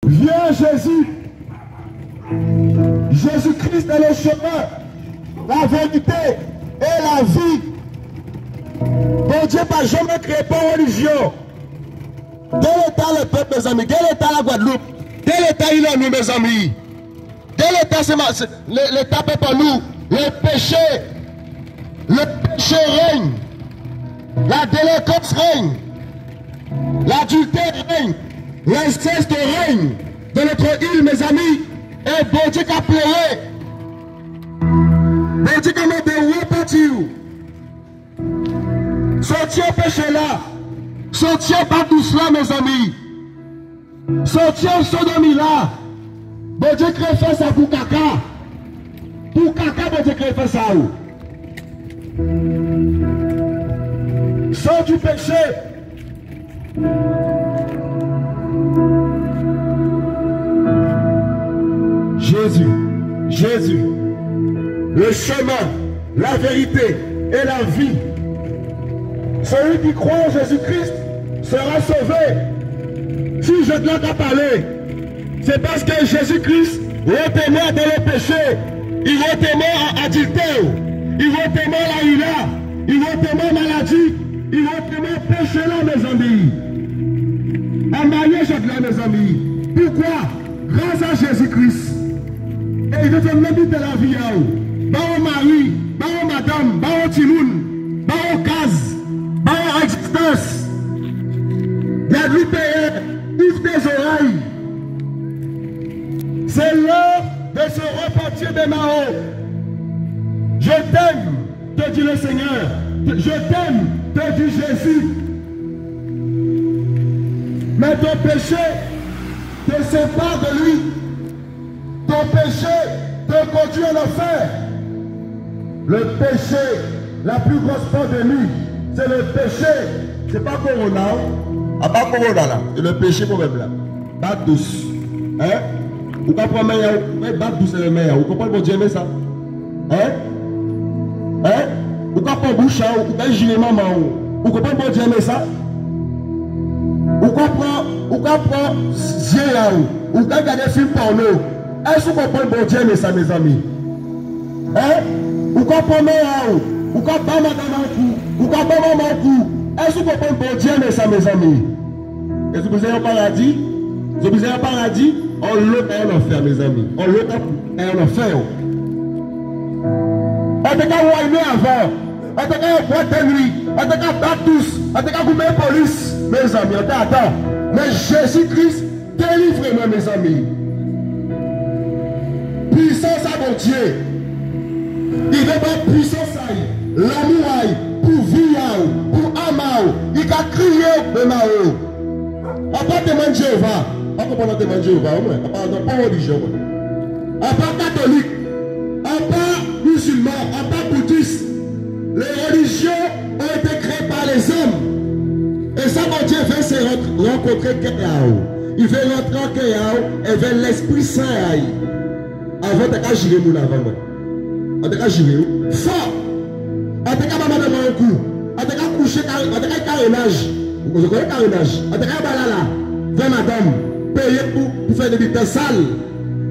Viens Jésus. Jésus-Christ est le chemin, la vérité et la vie. Bon Dieu n'a jamais créé pour religion. Quel état le peuple, mes amis? Quel état la Guadeloupe? Quel état il est nous, mes amis? Quel état c'est l'état pour nous? Le péché règne. La délinquance règne. L'adultère règne. L'inceste règne. De notre île, mes amis. Et bon Dieu a pleuré. Bon Dieu a demandé repartir. Sortir au péché là. Sortir pas douce là, mes amis. Sortir au sodomie là. Bon Dieu crée fait ça pour caca. Pour caca, bon Dieu crée fait ça. Sors du péché. Jésus, le chemin, la vérité et la vie. Celui qui croit en Jésus-Christ sera sauvé. Si je dois t'en parler, c'est parce que Jésus-Christ est mort dans le péché, il est mort en adultère, il est mort la ila, il est mort maladie, il est mort péché là, mes amis. En mariage là, mes amis. Pourquoi? Grâce à Jésus-Christ. Et il veut te mettre de la vie. Bao mari, bao madame, bao timoun, bao case, bao existence. Guadeloupe, ouvre tes oreilles. C'est l'heure de se repentir des Mao. Je t'aime, te dit le Seigneur. Je t'aime, te dit Jésus. Mais ton péché te sépare de lui. Ton péché te conduit en enfer. Le péché, la plus grosse pandémie, c'est le péché. C'est pas Corona. Ah, pas Corona là. C'est le péché pour même là. Bac douce. Hein? Vous comprenez meilleur? Bac douce c'est le meilleur. Vous comprenez pour Dieu ça? Hein? Hein? Vous comprenez bouche, vous comprenez gilet maman. Vous comprenez pour Dieu ça? Vous comprenez Dieu là. Vous comprenez regarder film porno. Est-ce que vous comprenez bon Dieu ça, mes amis? Hein? Vous comprenez vous comprenez madame vous comprenez maman coup. Est-ce que vous comprenez bon Dieu ça, mes amis? Est-ce que vous avez un paradis? Vous avez un paradis? On l'autre est en enfer, mes amis. On l'autre est en enfer. On te qu'à ouailler avant. On te qu'à boîte de nuit. On te qu'à battre tous. On te qu'à couper la police. Mes amis, on t'attend. Mais Jésus-Christ, délivrez-moi, mes amis. Puissance à mon Dieu. Il veut pas puissance à l'amour pour vivre, pour amar. Il a crié de Mao. À part témoin de Jéhovah. On ne peut pas témoin de Jéhovah. À part pas religion. À part catholique. À part musulman. À part bouddhiste. Les religions ont été créées par les hommes. Et ça, mon Dieu veut se rencontrer Kéao. Il veut rentrer en Kéao et vers l'Esprit Saint. Avant de gérer mon avant. On te gérer. Fort. On te maman de mon cou. On te coucher. On te carénage. Vous connaissez carénage. On te balala. Vers madame. Payer pour faire des bites sales.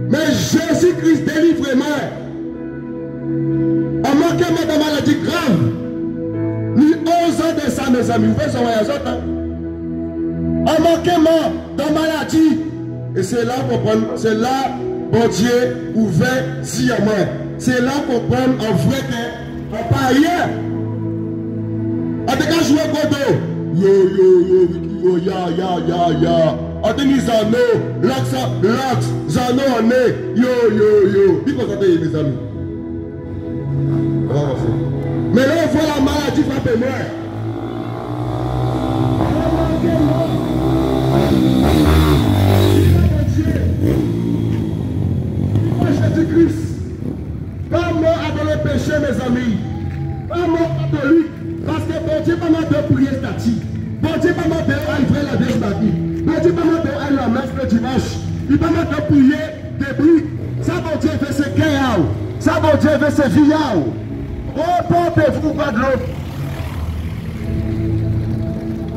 Mais Jésus-Christ délivre-moi. On manque de maladie grave. Ni 11 ans de ça, mes amis. Vous faites son voyage. On manque de maladie. Et c'est là qu'on prend. C'est là. Bon Dieu ouvert si à moi. C'est là qu'on prend en vrai que on pas rien. On te qu'à jouer Godo. Yo, ya. On te dit Zano, Lax, Zano on est. Yo. Dis qu'on s'entend, mes amis. Mais là, on voit la maladie frapper moi. Jésus-Christ, pas mort à dans le péché, mes amis, pas mort catholique, parce que bon Dieu pas mort de prier statique, bon Dieu pas mort de livrer la vie statique, bon Dieu pas mort de aller la messe le dimanche, il pas mort de prier des briques, ça bon Dieu veut se créer, ça bon Dieu veut se vivre, reportez-vous pas de l'autre.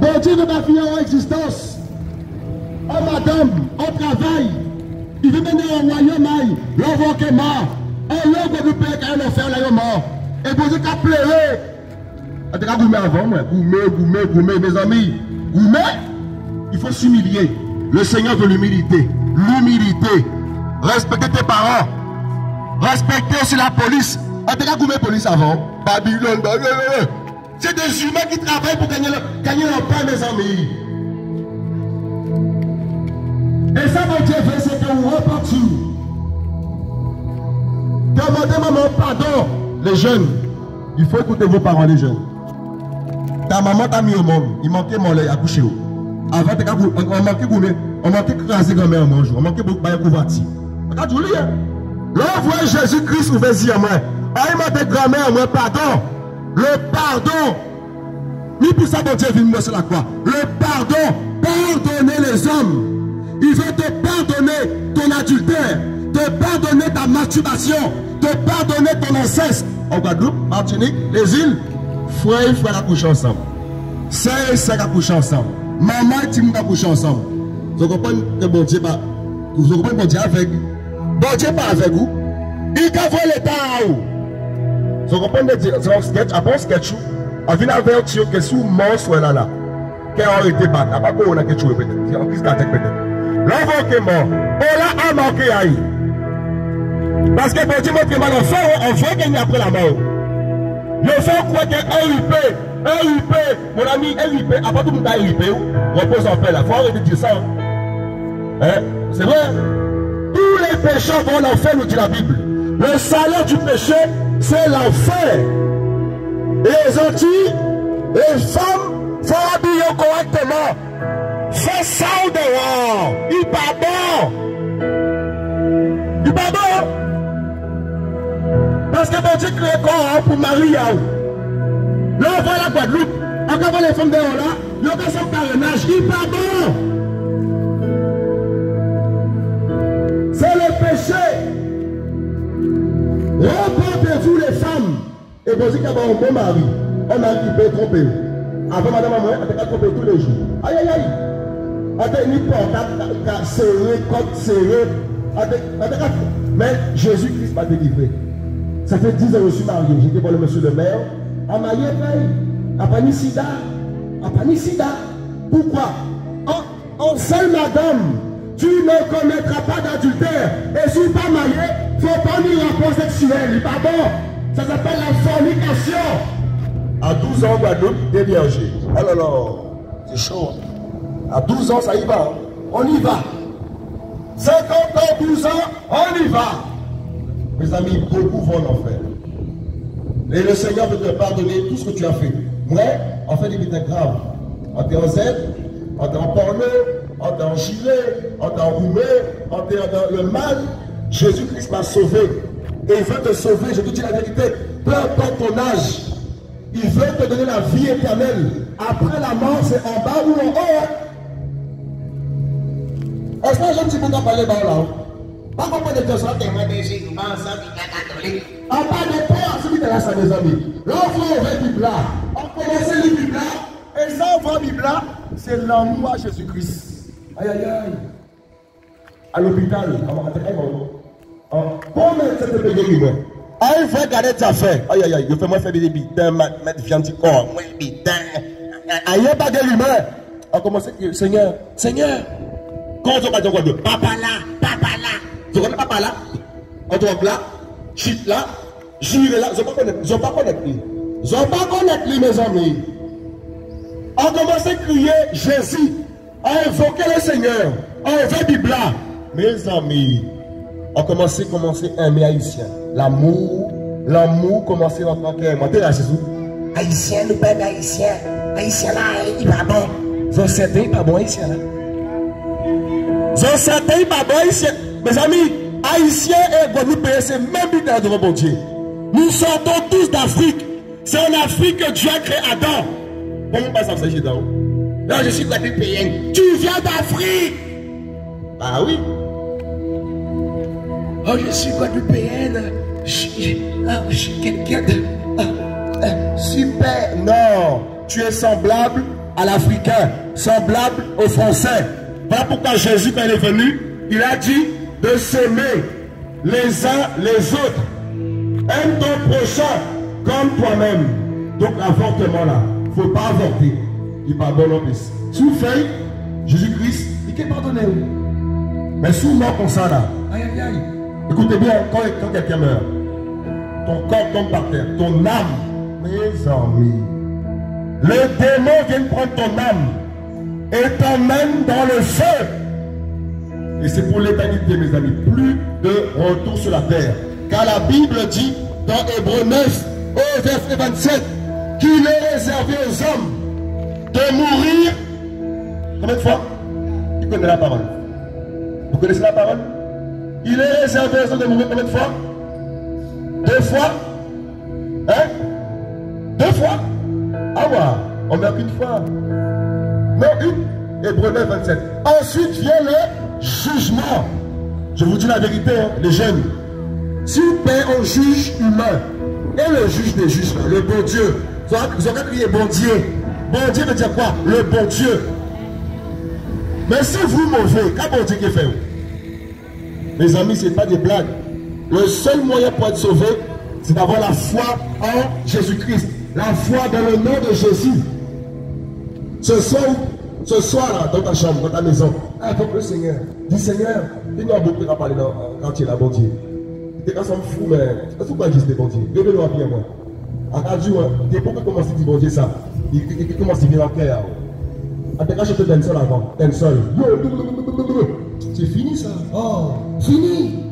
Bon Dieu ne va pas finir en existence. oh madame, au travail, il veut mener au royaume, l'envoi qui est mort, et l'envoi du père qui a un enfer, là, il est mort. Et vous dites qu'à pleurer. En tout cas, gourmet avant, moi. Gourmet, mes amis. Gourmet, il faut s'humilier. Le Seigneur veut l'humilité. L'humilité. Respecter tes parents. Respecter aussi la police. En tout cas, gourmet police avant. Babylone, c'est des humains qui travaillent pour gagner leur pain, mes amis. Et ça, mon Dieu veut, c'est qu'on reparte. Demandez maman pardon. Les jeunes, il faut écouter vos parents, les jeunes. Ta maman t'a mis au monde, il manquait mon lait à coucher. Avant, on manquait gourmet, on manquait craser grand-mère à manger, on manquait beaucoup de couvati. Regarde, vous lire. Là, on voit Jésus-Christ ouvert à moi. Il m'a dit grand-mère, moi, pardon. Le pardon. Ni pour ça, mon Dieu vient me sur la croix. Le pardon, pardonner les hommes. Il veut te pardonner ton adultère, te pardonner ta masturbation, te pardonner ton inceste. En Guadeloupe, Martinique, les îles, frère et frère à coucher ensemble. Sœur et sœur à coucher ensemble. Maman et Timon à coucher ensemble. Vous comprenez que bon Dieu pas. Vous comprenez que bon Dieu avec vous. Bon Dieu pas avec vous. Il a volé l'État à vous. Vous comprenez que c'est un sketch, après un sketch, on vient avertir que si vous mort là, qu'elle a été battue. Après, on a quelque chose peut-être. C'est en plus d'attaque peut-être. L'enfant qui est mort, on l'a manqué à lui. Parce que bon Dieu montre que l'enfant, on veut gagner après la mort. L'enfant croit que RIP, mon ami, RIP, après tout le monde a RIP, repose en paix là. Il faut arrêter de dire ça. Hein? C'est vrai. Tous les pécheurs vont l'enfer, nous dit la Bible. Le salaire du péché, c'est l'enfer. Et les Antilles, les femmes, faut habiller correctement. Fais ça au dehors. Il pas bon. Il pas bon. Parce que bon Dieu crée corps pour Marie. Là, on voit la Guadeloupe. Encore les femmes dehors là, il y a son parrainage. Il pas bon. C'est le péché. Reportez-vous les femmes. Et vous dites qu'il y a un bon mari. Un mari qui peut tromper. Avant madame Amoy, on peut tromper tous les jours. Aïe aïe aïe. On peut ni portable, serré, côte serrée. Mais Jésus-Christ m'a délivré. Ça fait 10 ans que je suis marié. J'étais pour le monsieur le maire. En marié, à Panisida. À Panisida. Pourquoi? En seule madame, tu ne commettras pas d'adultère. Et si tu n'es pas marié, il ne faut pas ni rapport sexuel. Il pas bon. Ça s'appelle la fornication. À 12 ans, Guadeloupe, des vierges. Oh là là, c'est chaud. À 12 ans, ça y va. On y va. 50 ans, 12 ans, on y va. Mes amis, beaucoup vont en faire. Et le Seigneur veut te pardonner tout ce que tu as fait. Moi, en fait, il était grave. On était en Z, on était en porno, on était en gilet, on était en roumé, on était dans le mal. Jésus-Christ m'a sauvé. Et il veut te sauver, je te dis la vérité. Peu importe ton âge, il veut te donner la vie éternelle. Après la mort, c'est en bas ou en haut. Est-ce que je ne sais pas parler là? Pas comprendre de choses, témoin de Jésus, catholique. En bas de toi, celui de la salle des amis. Là, on voit ouvrir Bible là. On commence le Bible là. Et ça, on voit Bible là. C'est l'amour à Jésus-Christ. Aïe, aïe, aïe. À l'hôpital, on va rentrer comment est-ce que tu peux guérir? Ah, il faut garder tes affaires. Aïe, aïe, aïe. Je fais moi faire des bitins, mettre viande du corps. Moi, bitins. Aïe, pas de l'humain. On commence à dire, Seigneur, Seigneur. Quand on va dire quoi de papa là, papa là. Vous connaissez papa là? On doit là, chute là, jure là. Ils n'ont pas connaître lui. Ils n'ont pas connaître lui, mes amis. On commence à crier Jésus. On invoquer le Seigneur. On invoque Bible là. Mes amis. On commence à aimer Haïtien. L'amour commence dans ton cœur. Montez là, Jésus. Haïtien, le père Haïtien. Haïtien là, il va bon. Vous savez, pas bon Haïtien là. Vous savez, pas bon Haïtien. Mes amis, Haïtiens et Guadeloupe, c'est même but devant mon Dieu. Nous sortons tous d'Afrique. C'est en Afrique que Dieu a créé Adam. Comment pas ça vous s'agit d'Adam? Non, je suis Guadeloupéen. Tu viens d'Afrique. Ah oui. Oh, je suis Guadeloupéenne. Je suis quelqu'un de... super. Non, tu es semblable à l'Africain, semblable au Français. Voilà pourquoi Jésus, quand il est venu, il a dit de s'aimer les uns les autres. Aime ton prochain comme toi-même. Donc l'avortement là, il ne faut pas avorter. Il pardonne en plus. Si vous faites Jésus-Christ, il peut pardonner. Mais si vous meurez comme ça là, aïe aïe aïe. Écoutez bien, quand quelqu'un meurt, ton corps tombe par terre, ton âme, mes amis, le démon vient prendre ton âme et t'emmène dans le feu. Et c'est pour l'éternité, mes amis, plus de retour sur la terre. Car la Bible dit dans Hébreux 9, au verset 27, qu'il est réservé aux hommes de mourir. Combien de fois? Qui connaît la parole? Vous connaissez la parole? Il est réservé aux hommes de mourir combien de fois? 2 fois? Hein? 2 fois? Ah ouais, on meurt qu'une fois. Non, une. Hébreux 9, 27. Ensuite vient le jugement. Je vous dis la vérité, hein, les jeunes. Si vous payez un juge humain et le juge des juges, le bon Dieu, vous aurez crié bon Dieu. Bon Dieu veut dire quoi? Le bon Dieu. Mais si vous mauvais, qu'est-ce que bon Dieu qui fait? Mes amis, ce n'est pas des blagues. Le seul moyen pour être sauvé, c'est d'avoir la foi en Jésus-Christ. La foi dans le nom de Jésus. Ce soir là, dans ta chambre, dans ta maison, invoque le Seigneur. Dis Seigneur, il y a beaucoup à parler quand tu es là, bon Dieu. Tu es quand ça me fout, mais il faut pas dire bon Dieu. Révèle-le bien, moi. À Dieu, tu peux commencer à dire bon Dieu ça. Il commence à venir en cœur. À te cacher d'un seul avant, d'un seul. C'est fini ça. Oh, fini.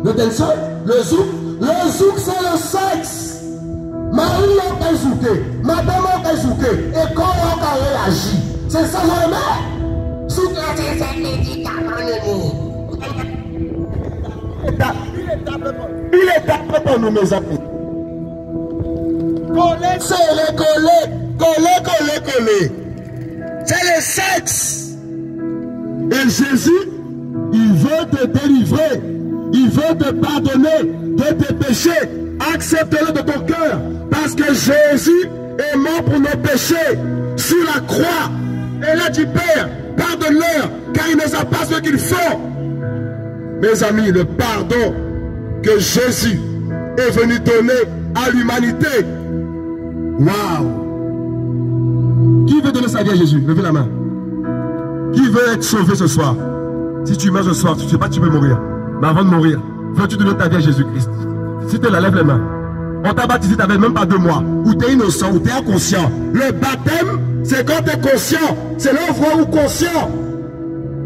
Le danseur, le zouk c'est le sexe. Marie a zouké, madame a zouké, et quand on a réagi, c'est ça le même. Zouk c'est un médicament. Il est tapé pour nous, mes amis. C'est le collé. C'est le sexe. Et Jésus, il veut te délivrer. Il veut te pardonner de tes péchés. Accepte-le de ton cœur. Parce que Jésus est mort pour nos péchés. Sur la croix. Et là dit Père, pardonne-leur, car ils ne savent pas ce qu'ils font. Mes amis, le pardon que Jésus est venu donner à l'humanité. Waouh! Qui veut donner sa vie à Jésus? Levez la main. Qui veut être sauvé ce soir? Si tu meurs ce soir, tu ne sais pas que tu peux mourir. Mais avant de mourir, veux-tu donner ta vie à Jésus-Christ? Si tu la lèves les mains. On t'a baptisé, tu n'avais même pas 2 mois. Ou tu es innocent, ou tu es inconscient. Le baptême, c'est quand tu es conscient. C'est l'envoi ou conscient.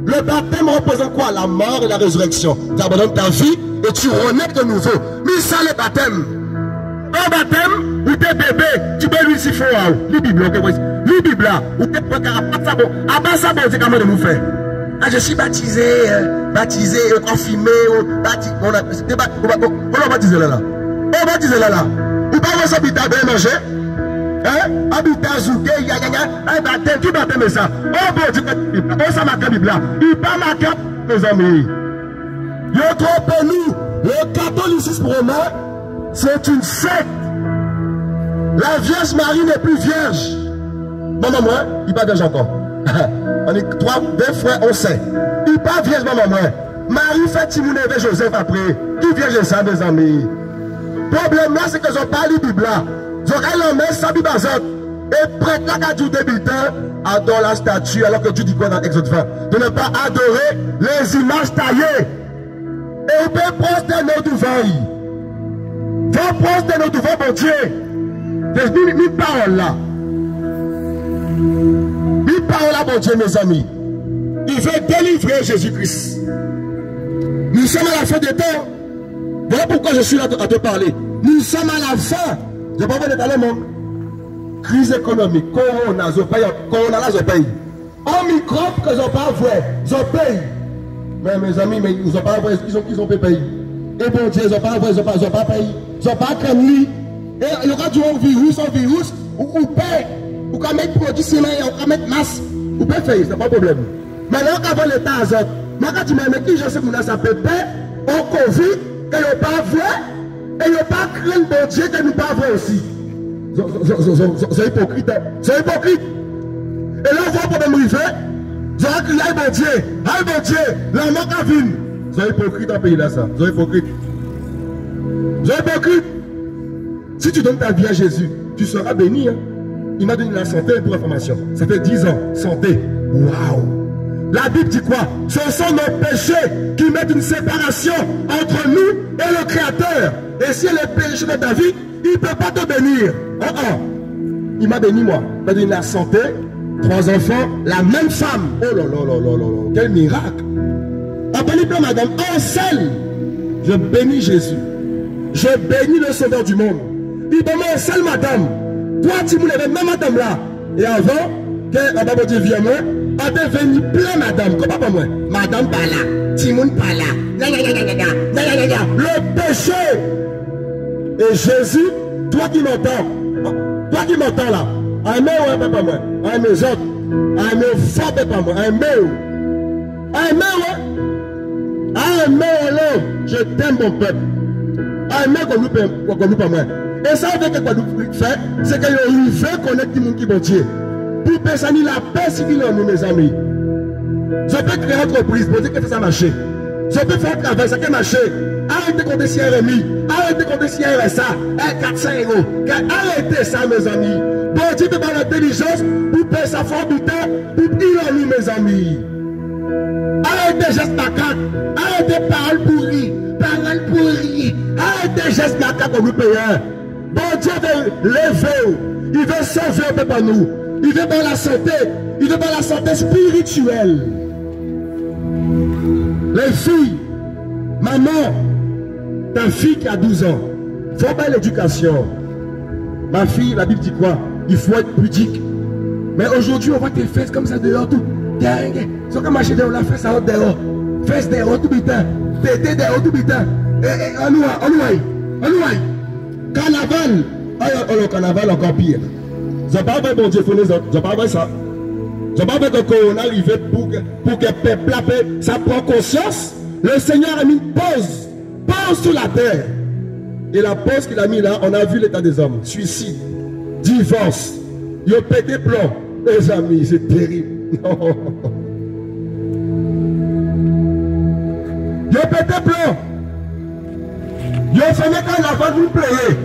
Le baptême représente quoi? La mort et la résurrection. Tu abandonnes ta vie et tu renais de nouveau. Mais ça, le baptême. Un baptême, où t'es bébé, tu peux lui siffler. Lui Bible, lui Bible, ou t'es pas capable. À bas ça, c'est comment de nous faire. Ah, je suis baptisé, confirmé, baptisé. On l'a baptisé là. On l'a baptisé là. Ou pas vous habiter à bien manger? Hein? Habitat à Zouké, un baptême, qui baptême ça? Oh bon Dieu, on s'en marque la Bible là. Il pas marqué, mes amis. Yo trompez-nous. Le catholicisme romain, c'est une secte. La Vierge Marie n'est plus vierge. Maman, moi, il pas vierge encore. On est 2 frères, on sait. Il pas vierge, maman, moi. Marie fait Timoun avec Joseph après. Qui vierge ça, mes amis? Le problème là, c'est que je parle de Bible là. Je regarde l'homme, ça Bible et prête là qu'à Dieu débutant, adore la statue, alors que Dieu dit quoi dans Exode 20? De ne pas adorer les images taillées. Et on peut prosterner devant. Va prosterner devant mon Dieu. C'est une parole là. Une parole là, mon Dieu, mes amis. Il veut délivrer Jésus-Christ. Nous sommes à la fin des temps. Voilà pourquoi je suis là à te parler. Nous sommes à la fin. Je ne vais pas parler, mon crise économique, corona, je paye. Corona là, je paye. Un microbe que je n'ai pas vrai, je paye. Mais mes amis, mais ils n'ont pas vrai, ils ont payé. Et bon Dieu, ils n'ont pas vrai, ils n'ont pas payé. Ils n'ont pas créé. Et il y aura du virus, ou paye. Ou quand mettre produit ciment, ou quand mettre masse, ou peut faire, c'est pas de problème. Maintenant, quand on l'État azote, moi quand tu m'as dit que je sais que ça peut payer, au Covid, que n'est pas vrai, et il n'y a pas créé le bon Dieu que nous pas vrai aussi. C'est hypocrite. C'est hypocrite. Et là, on voit pour me river. Vous avez crié, aïe mon Dieu, la manque à vine. Vous êtes hypocrite dans pays là, ça. Vous êtes hypocrite. Vous êtes hypocrite. Si tu donnes ta vie à Jésus, tu seras béni. Hein? Il m'a donné la santé pour information. Ça fait 10 ans. Santé. Waouh. La Bible dit quoi? Ce sont nos péchés qui mettent une séparation entre nous et le Créateur. Et si elle est péché dans ta vie, il ne peut pas te bénir. Il m'a béni moi. Il m'a donné la santé, 3 enfants, la même femme. Oh là là là là là. Quel miracle. En béni plein madame, un seul. Je bénis Jésus. Je bénis le Sauveur du monde. Il donne un seul madame. Toi tu me lèves même madame là. Et avant, que Dieu vienne moi, on devenu plein madame. Comment pas moi? Madame pas là. Timoun pas là. Le péché. Et Jésus, toi qui m'entends là, aimez ou pas moi, aimez les autres, aimez fort pas moi, aimez je t'aime mon peuple, aimez qu'on nous pas moi. Et ça veut que Guadeloupe fait, c'est qu'il veut connaître le monde qui est bon Dieu. Pour personne la paix civile en nous mes amis. Je peux créer une entreprise, pour dire que ça marche. Je peux faire un travail, ça peut marcher. Arrêtez de compter si RMI, arrêtez de compter si RSA, 400 euros. Arrêtez ça, mes amis. Bon Dieu peut avoir l'intelligence pour payer sa forme du temps, pour dire à nous, mes amis. Arrêtez gestes macaques, arrêtez paroles pourries, arrêtez gestes macaques qu'on nous paye. Bon Dieu veut lever, il veut sauver un peu par nous, il veut voir la santé, il veut voir la santé spirituelle. Les filles, maman, ta fille qui a 12 ans, il faut pas l'éducation. Ma fille, la Bible dit quoi? Il faut être pudique. Mais aujourd'hui, on voit tes fesses comme ça dehors, tout. C'est comme marcher dehors, la fesse à haute dehors. Fesses dehors, tout bitin. Tété dehors, tout bitin. On nous carnaval. Oh, le carnaval encore pire. Je n'ai pas vu bon Dieu, je n'ai pas vu ça. Je n'ai pas vu que le corona arrive pour que le peuple, ça prend conscience. Le Seigneur a mis une pause sur la terre. Et la pause qu'il a mis là, on a vu l'état des hommes. Suicide, divorce, il a pété plomb. Les amis, c'est terrible. Il a pété plomb. Il a fait le carnaval, vous payez.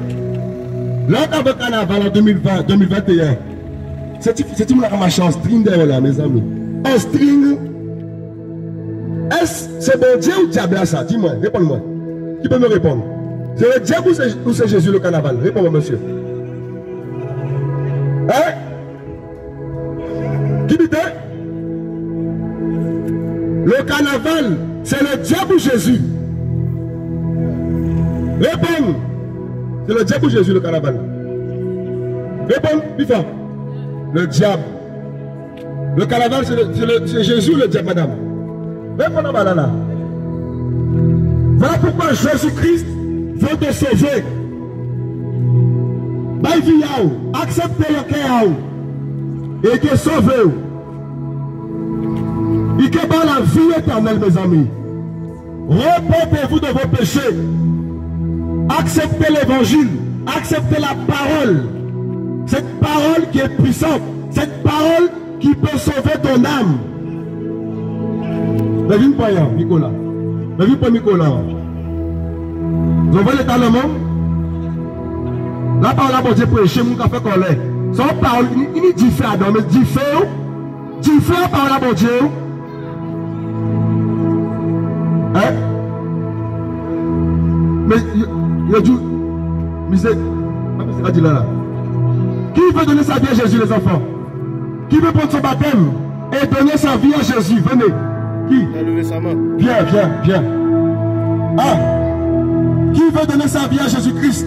Là, on a carnaval en 2020, 2021. C'est une marche en string là, mes amis. En string. Est-ce que c'est bon Dieu ou diable à ça? Dis-moi, réponds-moi. Qui peut me répondre? C'est le diable ou c'est Jésus le carnaval? Réponds-moi, monsieur. Hein? Qui dit? Le carnaval, c'est le diable ou Jésus? Réponds. C'est le diable ou Jésus le carnaval? Réponds, Bifa. Le diable. Le carnaval, c'est Jésus ou le diable, madame? Réponds, madame. Voilà pourquoi Jésus-Christ veut te sauver. Acceptez le cœur et te sauver. Il te bat la vie éternelle, mes amis. Repentez-vous de vos péchés. Acceptez l'évangile. Acceptez la parole. Cette parole qui est puissante. Cette parole qui peut sauver ton âme. Ne viens pas, Nicolas. Ne viens pas, Nicolas. Vous voyez l'état le monde? La parole à Dieu prêcher, mon café collé. Son parole, il dit fait Adam, mais dit fait la parole à Dieu. Hein? Mais il a dit, qui veut donner sa vie à Jésus, les enfants? Qui veut prendre son baptême et donner sa vie à Jésus? Venez. Qui? Il a levé sa main. Viens. Ah! Qui veut donner sa vie à Jésus-Christ?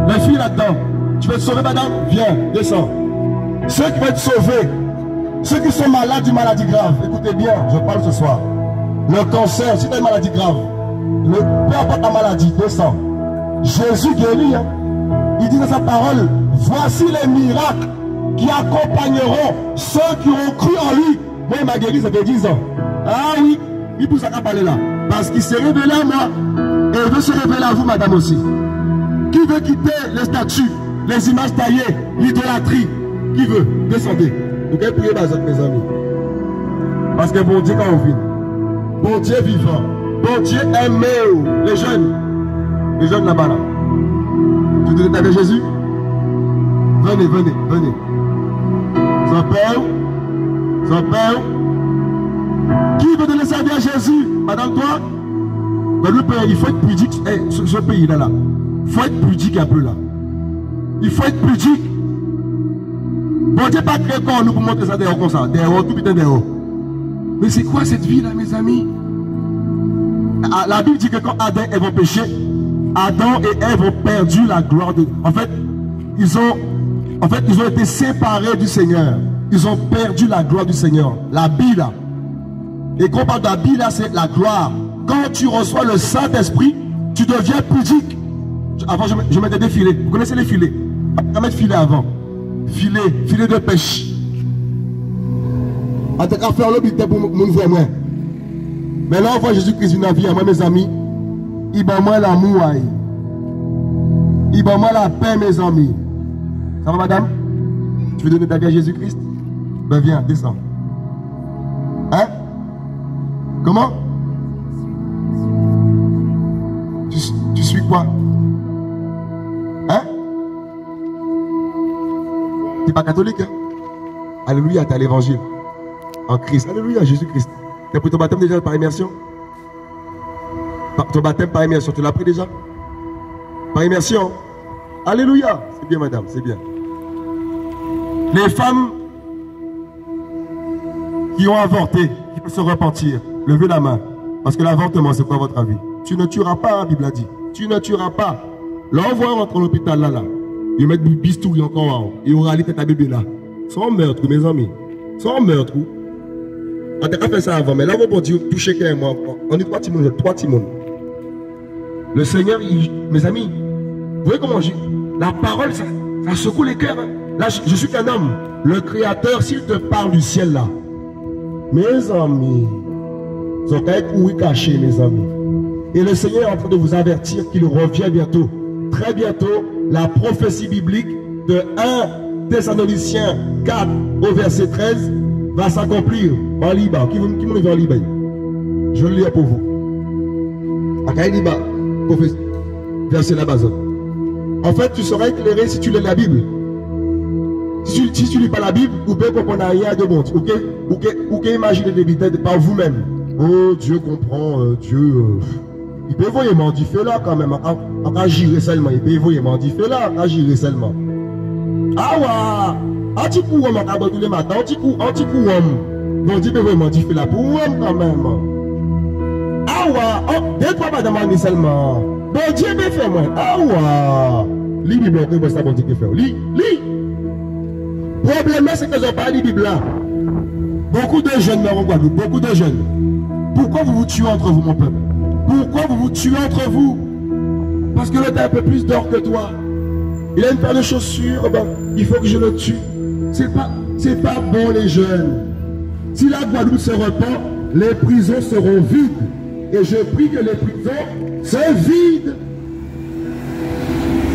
Les filles là-dedans. Tu veux te sauver, madame? Viens, descends. Ceux qui veulent être sauvés, ceux qui sont malades d'une maladie grave, écoutez bien, je parle ce soir. Le cancer, si tu as une maladie grave, peu importe ta maladie, descends. Jésus guérit. Hein? Il dit dans sa parole, voici les miracles qui accompagneront ceux qui ont cru en lui. Moi, il m'a guéri, ça fait 10 ans. Ah oui, il pousse à parler là. Parce qu'il s'est révélé à moi. Et il veut se révéler à vous, madame aussi. Qui veut quitter les statues, les images taillées, l'idolâtrie? Qui veut? Descendez. Vous pouvez prier, mes amis. Parce que bon Dieu, quand on vit, bon Dieu vivant, bon Dieu aimé, les jeunes là-bas là. Tu donnes ta vie à Jésus? Venez, venez, venez. Son père. Qui veut donner sa vie à Jésus? Madame, toi? Il faut être pudique. Ce pays-là, là. Il faut être pudique un peu là. Il faut être pudique. Bon Dieu pas créé quand nous pour montrer ça dehors comme ça. Dehors, tout putain dehors. Mais c'est quoi cette vie là, mes amis? La Bible dit que quand Adam et Ève ont péché, Adam et Ève ont perdu la gloire de Dieu. En fait, ils ont été séparés du Seigneur. Ils ont perdu la gloire du Seigneur. La Bible là. Et quand on parle de la Bible là, c'est la gloire. Quand tu reçois le Saint-Esprit, tu deviens pudique. Avant, je mettais des filets. Vous connaissez les filets? On va mettre filet avant. Filet de pêche. En tout cas, faire le but pour mon frère. Mais là, on voit Jésus-Christ une vie à moi, mes amis. Il va moi l'amour. Il va moi la paix, mes amis. Ça va, madame? Tu veux donner ta vie à Jésus-Christ? Ben viens, descends. Hein? Comment? Tu suis quoi? Hein? Tu n'es pas catholique, hein? Alléluia, tu es à l'évangile. En Christ. Alléluia, Jésus-Christ. Tu as pris ton baptême déjà par immersion? Ton baptême par immersion, tu l'as pris déjà? Par immersion? Alléluia. C'est bien, madame, c'est bien. Les femmes qui ont avorté, qui peuvent se repentir, levez la main. Parce que l'avortement, c'est quoi votre avis? Tu ne tueras pas, la Bible a dit. Tu ne tueras pas. Là, on voit rentrer à l'hôpital, là. Ils mettent du bistouri encore en haut. Et on réalité ta bébé là. Sans meurtre, mes amis. Sans meurtre. On t'a fait ça avant. Mais là, on va dire, toucher qu'un mois. On est 3 timons. Le Seigneur, mes amis, vous voyez comment la parole, ça secoue les cœurs. Hein. Là, je suis qu'un homme. Le Créateur, s'il te parle du ciel là, mes amis, ils ont qu'à être oui cachés, mes amis. Et le Seigneur est en train de vous avertir qu'il revient bientôt. Très bientôt, la prophétie biblique de 1 Thessaloniciens 4 au verset 13 va s'accomplir en Liban. Qui m'a dit en Liban? Je le lis pour vous. À Liban, prophétie, verset là-bas. En fait, tu seras éclairé si tu lis la Bible. Si tu ne lis pas la Bible, vous pouvez comprendre rien de bon. Ou que imaginer des bêtises par vous-même. Oh, Dieu comprend, Dieu. Il peut voir dit fait là quand même. On va gérer seulement. Il peut voir dit fait là, on va gérer seulement. Ah ouais! Un petit coup, on va tous les matins. Un petit coup, bon, Dieu peut vraiment dit fait là pour moi quand même. Ah ouais! Deux, trois madame seulement. Bon, Dieu peut faire moi. Ah ouais! Lis la Bible, on peut ça, bon Dieu peut faire. Lis. Le problème, c'est que je n'ai pas lu la Bible là. Beaucoup de jeunes meurent en Guadeloupe. Beaucoup de jeunes. Pourquoi vous vous tuez entre vous, mon peuple? Pourquoi vous vous tuez entre vous? Parce que l'autre a un peu plus d'or que toi. Il a une paire de chaussures, ben, il faut que je le tue. C'est pas bon, les jeunes. Si la Guadeloupe se repent, les prisons seront vides. Et je prie que les prisons se vident.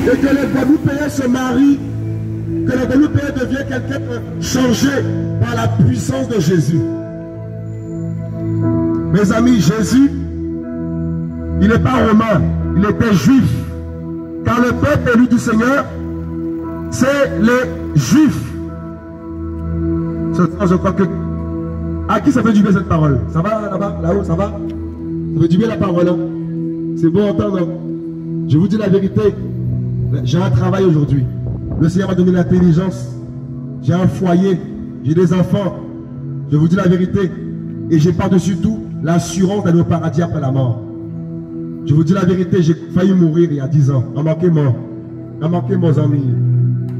Et que les Guadeloupéens se marient. Que les Guadeloupéens deviennent quelqu'un changé par la puissance de Jésus. Mes amis, Jésus, il n'est pas romain, il était juif. Car le peuple élu du Seigneur, c'est les juifs. Je crois que... À qui ça fait du bien cette parole? Ça va là-bas, là-haut, ça va? Ça fait du bien la parole, hein? C'est bon entendre. Je vous dis la vérité. J'ai un travail aujourd'hui. Le Seigneur m'a donné l'intelligence. J'ai un foyer. J'ai des enfants. Je vous dis la vérité. Et j'ai par-dessus tout l'assurance d'aller au paradis après la mort. Je vous dis la vérité, j'ai failli mourir il y a 10 ans. En manqué mort. En manqué mes amis.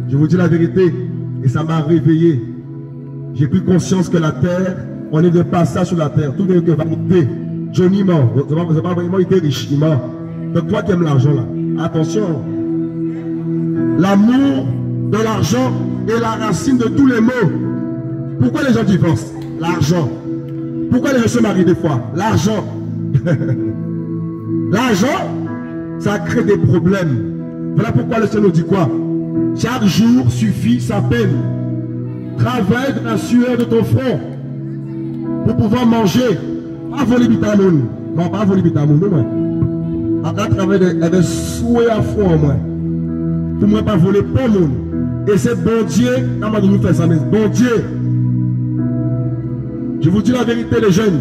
Je vous dis la vérité. Et ça m'a réveillé. J'ai pris conscience que la terre, on est de passage sur la terre. Tout n'est que vanité. Johnny ment. Vous n'avez pas vraiment été riche. Il ment. Donc toi qui aimes l'argent là, attention. L'amour de l'argent est la racine de tous les maux. Pourquoi les gens divorcent? L'argent. Pourquoi les gens se marient des fois? L'argent. L'argent, ça crée des problèmes. Voilà pourquoi le Seigneur nous dit quoi? Chaque jour suffit sa peine. Travaille de la sueur de ton front pour pouvoir manger. Pas voler vitamine. Non, pas voler vitamine, non. À travers des souhaits à fond, moi. Pour moi, pas voler pas le monde. Et c'est bon Dieu, comment nous faire ça, mais bon Dieu. Je vous dis la vérité, les jeunes.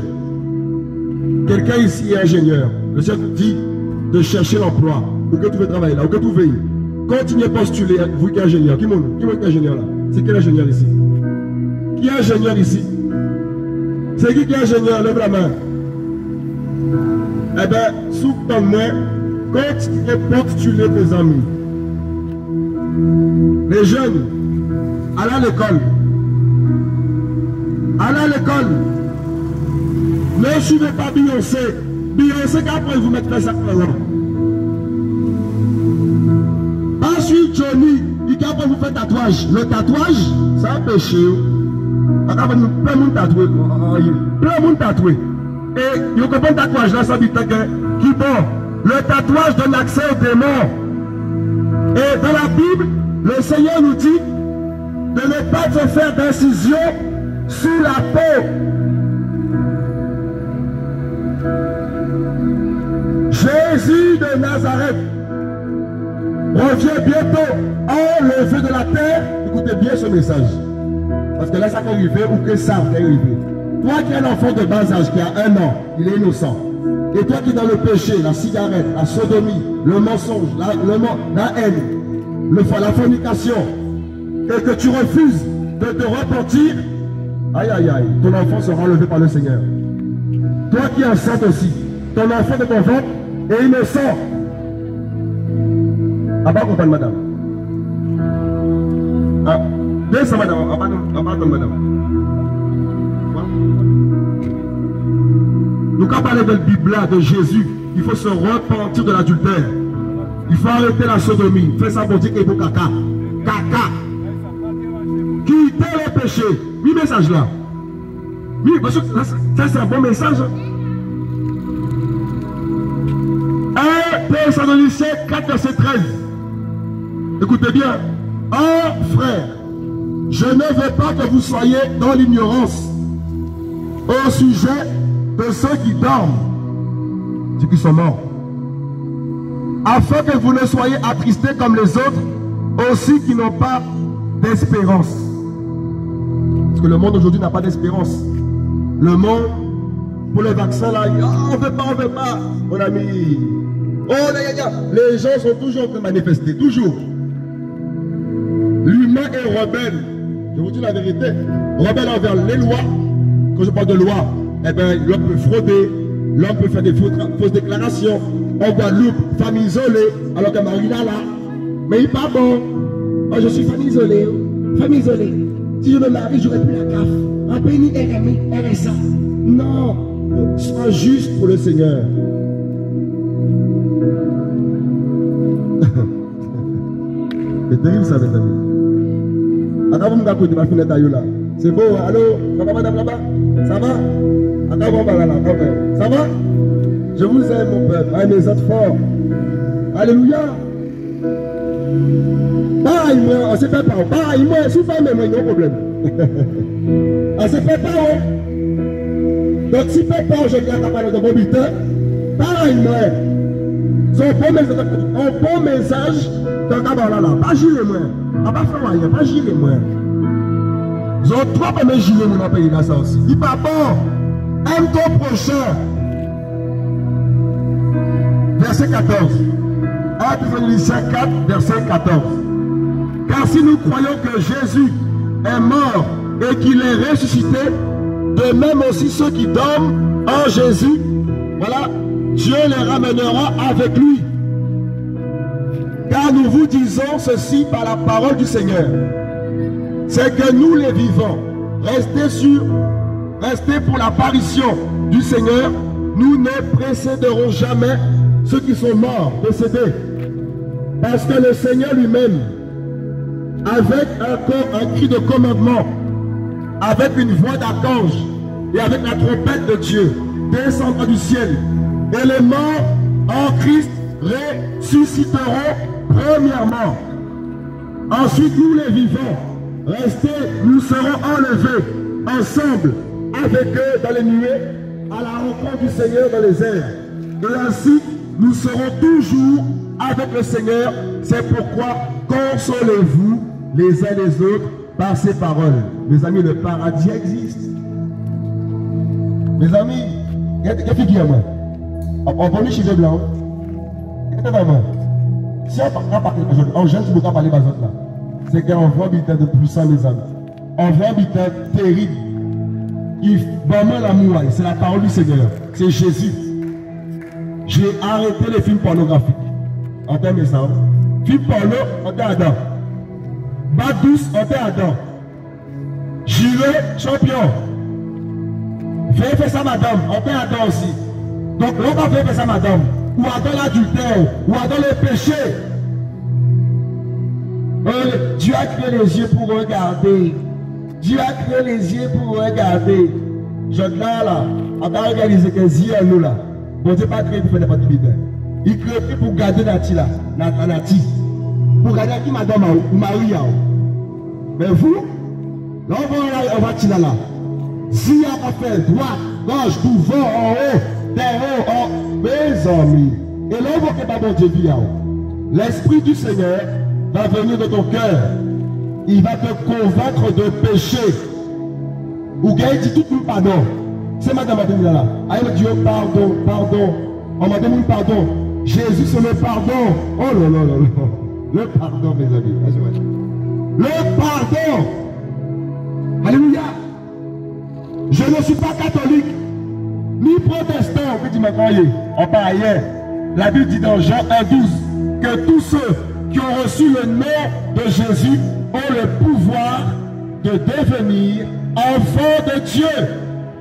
Quelqu'un ici est ingénieur. Le chef dit de chercher l'emploi. Où que tu veux travailler là, où que tu veux. Continuez à postuler, vous qui êtes ingénieur. Qui est ingénieur là? C'est quel ingénieur ici? Qui est ingénieur ici? C'est qui est ingénieur? Lève la main. Eh bien, soutenez-moi, continuez à postuler tes amis. Les jeunes, allez à l'école. Allez à l'école. Ne suivez pas Beyoncé. Beyoncé, qu'après vous mettez ça pour là. Pas suivre Johnny, il qu'après vous faites tatouage. Le tatouage, c'est un péché. Plein de monde tatoué. Plein de monde tatoué. Et vous comprenez le tatouage là, ça dit que qui bon. Le tatouage donne accès aux démons. Et dans la Bible, le Seigneur nous dit de ne pas se faire d'incision sous la peau. Jésus de Nazareth revient bientôt enlevé de la terre. Écoutez bien ce message. Parce que là, ça peut arriver ou que ça peut arriver. Toi qui es un enfant de bas âge, qui a 1 an, il est innocent. Et toi qui es dans le péché, la cigarette, la sodomie, le mensonge, la haine, la fornication, et que tu refuses de te repentir, aïe aïe aïe, ton enfant sera enlevé par le Seigneur. Toi qui es enceinte aussi, ton enfant de ton ventre est innocent. Ah bah, compagnie, madame. Ah, descends, madame. Ah bah, madame. Nous, quand on parle de la Bible, de Jésus, il faut se repentir de l'adultère. Il faut arrêter la sodomie. Fais ça pour dire qu'il est pour caca. Caca. Quitter le péché. Oui, message là. Oui, parce que ça c'est un bon message. 1 Thessaloniciens 4, verset 13. Écoutez bien. Oh frère, je ne veux pas que vous soyez dans l'ignorance au sujet de ceux qui dorment, ceux qui sont morts, afin que vous ne soyez attristés comme les autres, aussi qui n'ont pas d'espérance. Parce que le monde aujourd'hui n'a pas d'espérance. Le monde, pour les vaccins là, oh, on ne veut pas, mon ami. Oh, les gens sont toujours en train de manifester, toujours. L'humain est rebelle. Je vous dis la vérité. Rebelle envers les lois. Quand je parle de loi, eh bien, l'homme peut frauder, l'homme peut faire des fausses déclarations. En Guadeloupe, famille isolée, alors que Marina là. Mais il n'est pas bon. Oh, je suis famille isolée. Famille isolée. Si je me marie, j'aurais plus la CAF. Un pays RMI, RSA. Non. Sois juste pour le Seigneur. C'est terrible ça, mes amis. Attends, vous me racontez ma fenêtre à là. C'est beau, allô? Ça va, madame là-bas? Ça va? Attends, on va là, quand même. Ça va? Je vous aime, mon peuple. Ah, mes autres forts. Alléluia. Pareil, moi, on ne se fait pas. Pareil, moi, si vous faites même, il y a un problème. On ne se fait pas, hein? Donc, si vous ne faites pas aujourd'hui à la parole de vos bulletins, pareil, moi. Un bon message dans ta parole là. Pas gilet, moi. Pas faire rien, pas gilet, moi. Ils ont trop aimé gilet, mon pays dans ça aussi. Dis pas bon. Aime ton prochain. Verset 14. 1 Thessaloniciens 4, verset 14. Car si nous croyons que Jésus est mort et qu'il est ressuscité, de même aussi ceux qui dorment en Jésus, voilà, Dieu les ramènera avec lui. Car nous vous disons ceci par la parole du Seigneur. C'est que nous les vivants, restez pour l'apparition du Seigneur, nous ne précéderons jamais ceux qui sont morts, décédés. Parce que le Seigneur lui-même, avec un cri de commandement, avec une voix d'archange et avec la trompette de Dieu, descendra du ciel. Et les morts en Christ ressusciteront premièrement. Ensuite, nous les vivants, nous serons enlevés ensemble avec eux dans les nuées, à la rencontre du Seigneur dans les airs. Et ainsi, nous serons toujours avec le Seigneur. C'est pourquoi consolez-vous les uns les autres par ces paroles. Mes amis, le paradis existe. Mes amis, qu'est-ce qu'il y a moi? On va chez les blancs. Qu'est-ce que moi? Si on jeune qui ne peut pas parler de là, c'est qu'on voit habitant de puissant, mes amis. On voit habitant terrible. Il vraiment l'amour, c'est la parole du Seigneur. C'est Jésus. J'ai arrêté les films pornographiques. Entendez ça? Film porno, on est Adam. Bas douce, on est Adam. Gilet, champion. Fais faire ça, madame. On est Adam aussi. Donc, l'on va faire ça, madame. Ou Adam l'adultère, ou Adam le péché. Dieu a créé les yeux pour regarder. Dieu a créé les yeux pour regarder. Je là, on a réalisé que les yeux nous là. Bon Dieu pas créé pour faire des activités. Il crée pour garder Nati là, Nati. Pour garder qui madame ou Marie. Mais vous, là on va tirer là. Si on va faire droite, gauche, devant, en haut, derrière, en haut, mes amis. Et là on va que pas bon Dieu vit. L'Esprit du Seigneur va venir dans ton cœur. Il va te convaincre de péché. Ou bien il dit tout le monde pardon. C'est madame là. Aïe Dieu, pardon, pardon. On m'a demandé pardon. Jésus, c'est le pardon. Oh là là là là. Le pardon, mes amis. Le pardon. Alléluia. Je ne suis pas catholique, ni protestant. On dit maintenant, en par ailleurs, la Bible dit dans Jean 1,12 que tous ceux qui ont reçu le nom de Jésus ont le pouvoir de devenir enfants de Dieu.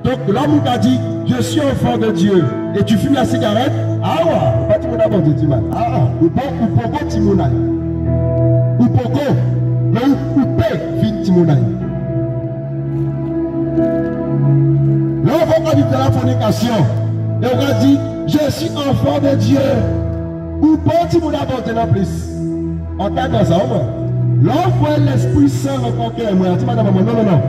Donc l'homme t'a dit, je suis enfant de Dieu. Et tu fumes la cigarette? Ah ouais, pas tout le monde dit mal. Ah, ou pourquoi Timonaï? Ou pourquoi? Mais ou paix, fin Timonaï. Là, on va dire de la fornication. Et on va dire, je suis enfant de Dieu. Ou pas Timonaï en plus. On t'a dans ça, au moins. L'enfant, l'Esprit Saint, le conquérant. Moi, non, non, non.